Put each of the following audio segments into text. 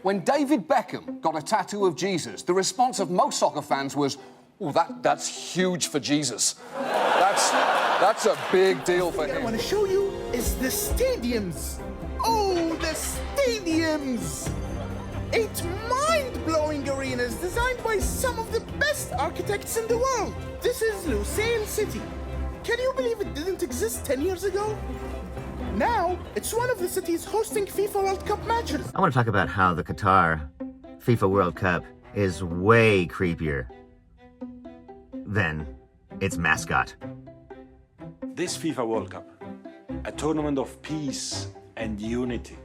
When David Beckham got a tattoo of Jesus, the response of most soccer fans was, "Oh, that's huge for Jesus. That's a big deal for him." What I want to show you is the stadiums. Oh, the stadiums! 8 mind-blowing arenas designed by some of the best architects in the world. This is Lusail City. Can you believe it didn't exist 10 years ago? Now, it's one of the cities hosting FIFA World Cup matches. I want to talk about how the Qatar FIFA World Cup is way creepier than its mascot. This FIFA World Cup, a tournament of peace and unity.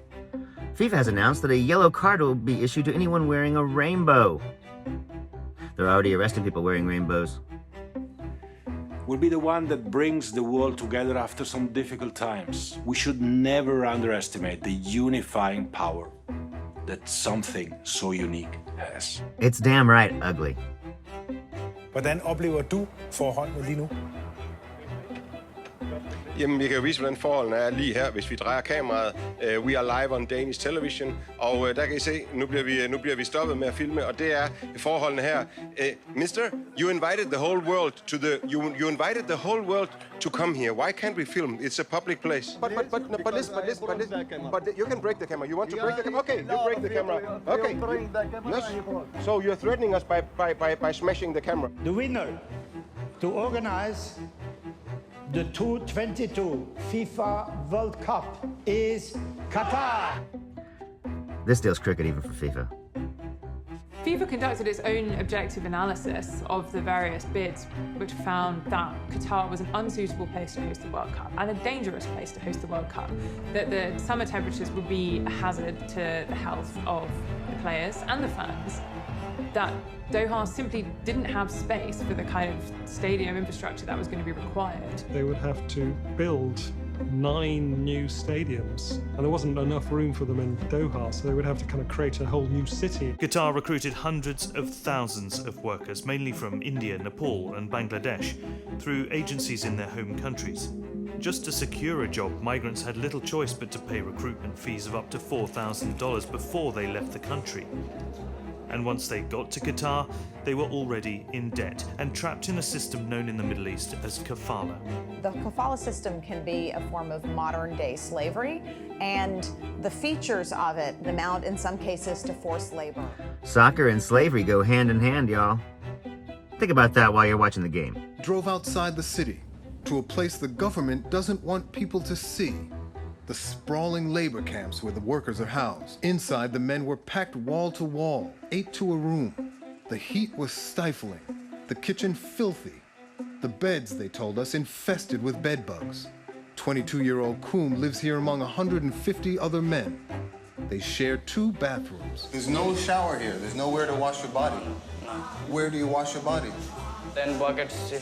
FIFA has announced that a yellow card will be issued to anyone wearing a rainbow. They're already arresting people wearing rainbows. Will be the one that brings the world together after some difficult times. We should never underestimate the unifying power that something so unique has. It's damn right ugly. Hvordan oplever du forholdene lige nu? Jamen, vi kan jo vise, hvordan forholdene er lige her, hvis vi drejer kameraet. We are live on Danish television, og der kan I se, nu bliver vi stoppet med at filme, og det er forholdene her. Mister, you invited the whole world to you invited the whole world to come here. Why can't we film? It's a public place. But listen. But you can break the camera. You want to break the camera? Okay, you break the camera. Okay. Yes. So you're threatening us by smashing the camera. The winner to organize the 2022 FIFA World Cup is Qatar. This deal's crooked even for FIFA. FIFA conducted its own objective analysis of the various bids, which found that Qatar was an unsuitable place to host the World Cup and a dangerous place to host the World Cup, that the summer temperatures would be a hazard to the health of the players and the fans, that Doha simply didn't have space for the kind of stadium infrastructure that was going to be required. They would have to build 9 new stadiums, and there wasn't enough room for them in Doha, so they would have to kind of create a whole new city. Qatar recruited hundreds of thousands of workers, mainly from India, Nepal and Bangladesh, through agencies in their home countries. Just to secure a job, migrants had little choice but to pay recruitment fees of up to $4,000 before they left the country. And once they got to Qatar, they were already in debt and trapped in a system known in the Middle East as kafala. The kafala system can be a form of modern-day slavery, and the features of it amount in some cases to forced labor. Soccer and slavery go hand in hand, y'all. Think about that while you're watching the game. Drove outside the city to a place the government doesn't want people to see. The sprawling labor camps where the workers are housed. Inside, the men were packed wall to wall, 8 to a room. The heat was stifling, the kitchen filthy. The beds, they told us, infested with bed bugs. 22-year-old Koum lives here among 150 other men. They share 2 bathrooms. There's no shower here. There's nowhere to wash your body. Where do you wash your body? Then buckets.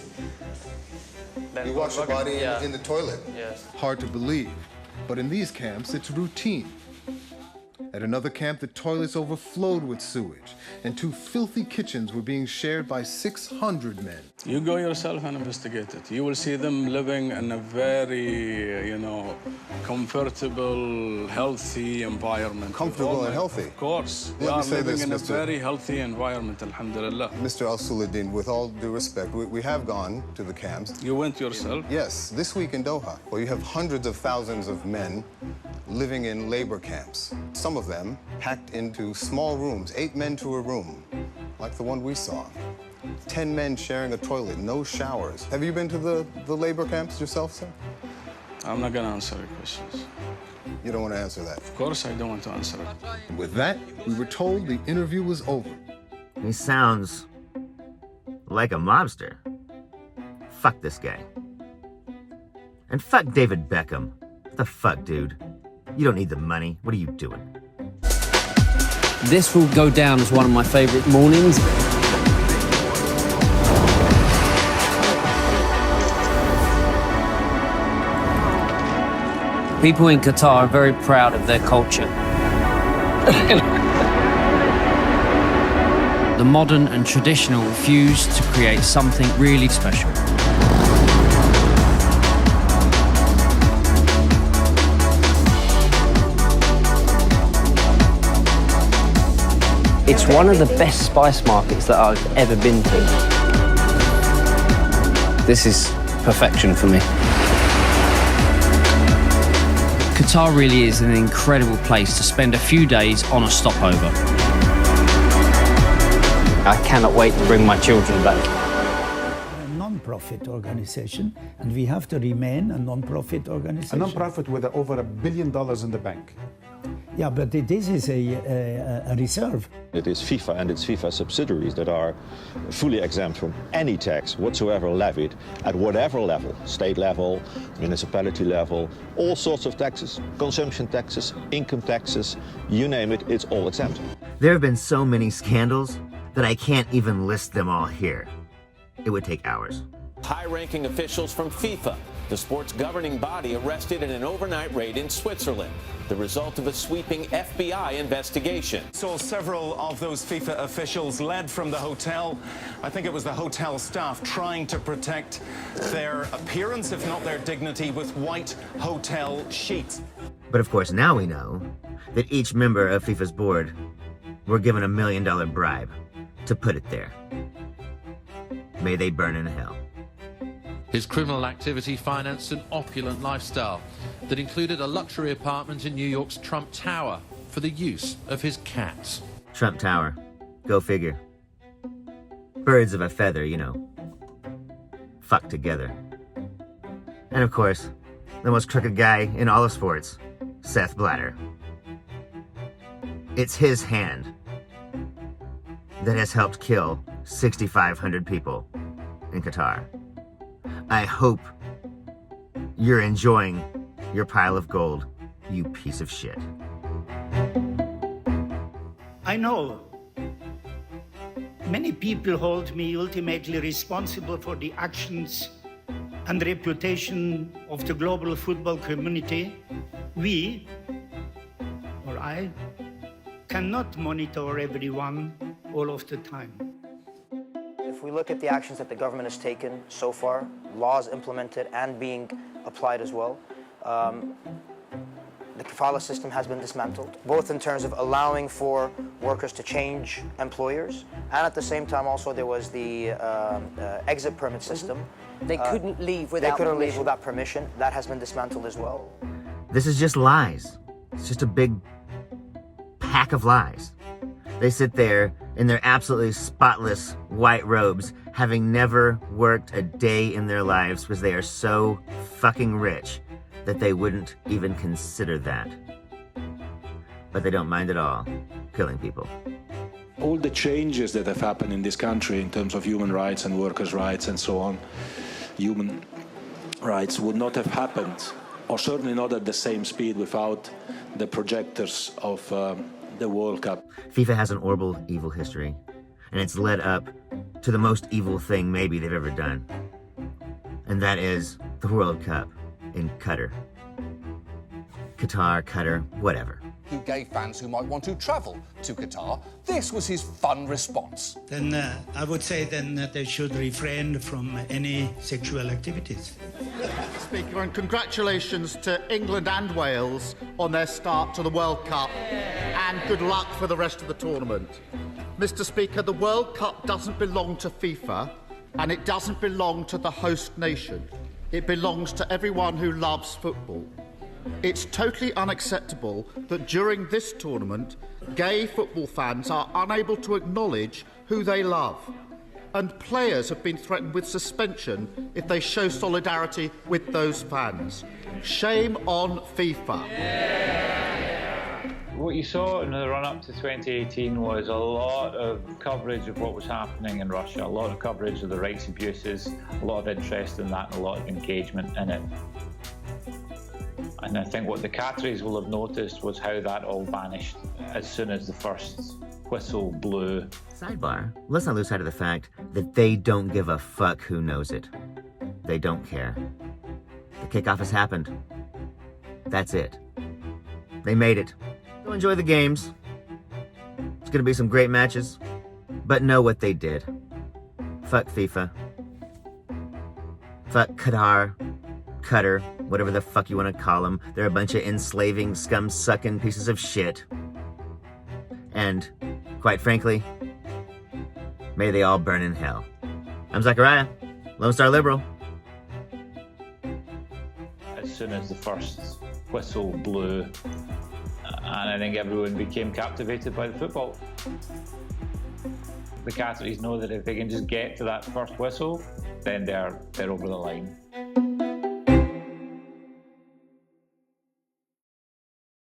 You wash your body yeah. in the toilet? Yes. Hard to believe, but in these camps, it's routine. At another camp, the toilets overflowed with sewage, and 2 filthy kitchens were being shared by 600 men. You go yourself and investigate it. You will see them living in a very, comfortable, healthy environment. Comfortable and healthy? Of course. They Let me are say living this, in a Mr. very healthy environment, alhamdulillah. Mr. Al-Suladdin, with all due respect, we have gone to the camps. You went yourself? Yes, this week in Doha, where you have hundreds of thousands of men living in labor camps. Some of them packed into small rooms, 8 men to a room, like the one we saw. 10 men sharing a toilet, no showers. Have you been to the labor camps yourself, sir? I'm not gonna answer your questions. You don't want to answer that? Of course I don't want to answer it. With that, we were told the interview was over. He sounds like a mobster. Fuck this guy. And fuck David Beckham. What the fuck, dude? You don't need the money. What are you doing? This will go down as one of my favorite mornings. People in Qatar are very proud of their culture. The modern and traditional fuse to create something really special. It's one of the best spice markets that I've ever been to. This is perfection for me. Qatar really is an incredible place to spend a few days on a stopover. I cannot wait to bring my children back. A non-profit organization, and we have to remain a non-profit organization. A non-profit with over $1 billion in the bank. Yeah, but this is a reserve. It is FIFA and its FIFA subsidiaries that are fully exempt from any tax whatsoever levied at whatever level, state level, municipality level, all sorts of taxes, consumption taxes, income taxes, you name it, it's all exempt. There have been so many scandals that I can't even list them all here. It would take hours. High-ranking officials from FIFA, the sport's governing body, arrested in an overnight raid in Switzerland, the result of a sweeping FBI investigation. Saw several of those FIFA officials led from the hotel. I think it was the hotel staff trying to protect their appearance, if not their dignity, with white hotel sheets. But of course, now we know that each member of FIFA's board were given $1 million bribe to put it there. May they burn in hell. His criminal activity financed an opulent lifestyle that included a luxury apartment in New York's Trump Tower for the use of his cats. Trump Tower. Go figure. Birds of a feather, you know. Fuck together. And of course, the most crooked guy in all of sports, Seth Blatter. It's his hand that has helped kill 6,500 people in Qatar. I hope you're enjoying your pile of gold, you piece of shit. I know many people hold me ultimately responsible for the actions and reputation of the global football community. We, or I, cannot monitor everyone all of the time. If we look at the actions that the government has taken so far, laws implemented and being applied as well, the kafala system has been dismantled, both in terms of allowing for workers to change employers, and at the same time also there was the exit permit system. They couldn't leave without permission. Leave without permission. That has been dismantled as well. This is just lies. It's just a big pack of lies. They sit there in their absolutely spotless white robes, having never worked a day in their lives because they are so fucking rich that they wouldn't even consider that. But they don't mind at all killing people. All the changes that have happened in this country in terms of human rights and workers' rights and so on, human rights would not have happened, or certainly not at the same speed, without the projectors of the World Cup. FIFA has an horrible, evil history, and it's led up to the most evil thing maybe they've ever done. And that is the World Cup in Qatar. Qatar, Qatar, whatever. Who gave fans who might want to travel to Qatar. This was his fun response. Then I would say then that they should refrain from any sexual activities. Mr. Speaker, and congratulations to England and Wales on their start to the World Cup, and good luck for the rest of the tournament. Mr. Speaker, the World Cup doesn't belong to FIFA, and it doesn't belong to the host nation. It belongs to everyone who loves football. It's totally unacceptable that during this tournament, gay football fans are unable to acknowledge who they love. And players have been threatened with suspension if they show solidarity with those fans. Shame on FIFA. What you saw in the run-up to 2018 was a lot of coverage of what was happening in Russia, a lot of coverage of the rights abuses, a lot of interest in that, and a lot of engagement in it. And I think what the Qataris will have noticed was how that all vanished as soon as the first whistle blew. Sidebar, let's not lose sight of the fact that they don't give a fuck who knows it. They don't care. The kickoff has happened. That's it. They made it. Go enjoy the games. It's gonna be some great matches. But know what they did. Fuck FIFA. Fuck Qatar. Qatar. Whatever the fuck you want to call them. They're a bunch of enslaving, scum-sucking pieces of shit. And quite frankly, may they all burn in hell. I'm Zachariah, Lone Star Liberal. As soon as the first whistle blew, and I think everyone became captivated by the football. The Qataris know that if they can just get to that first whistle, then they're over the line.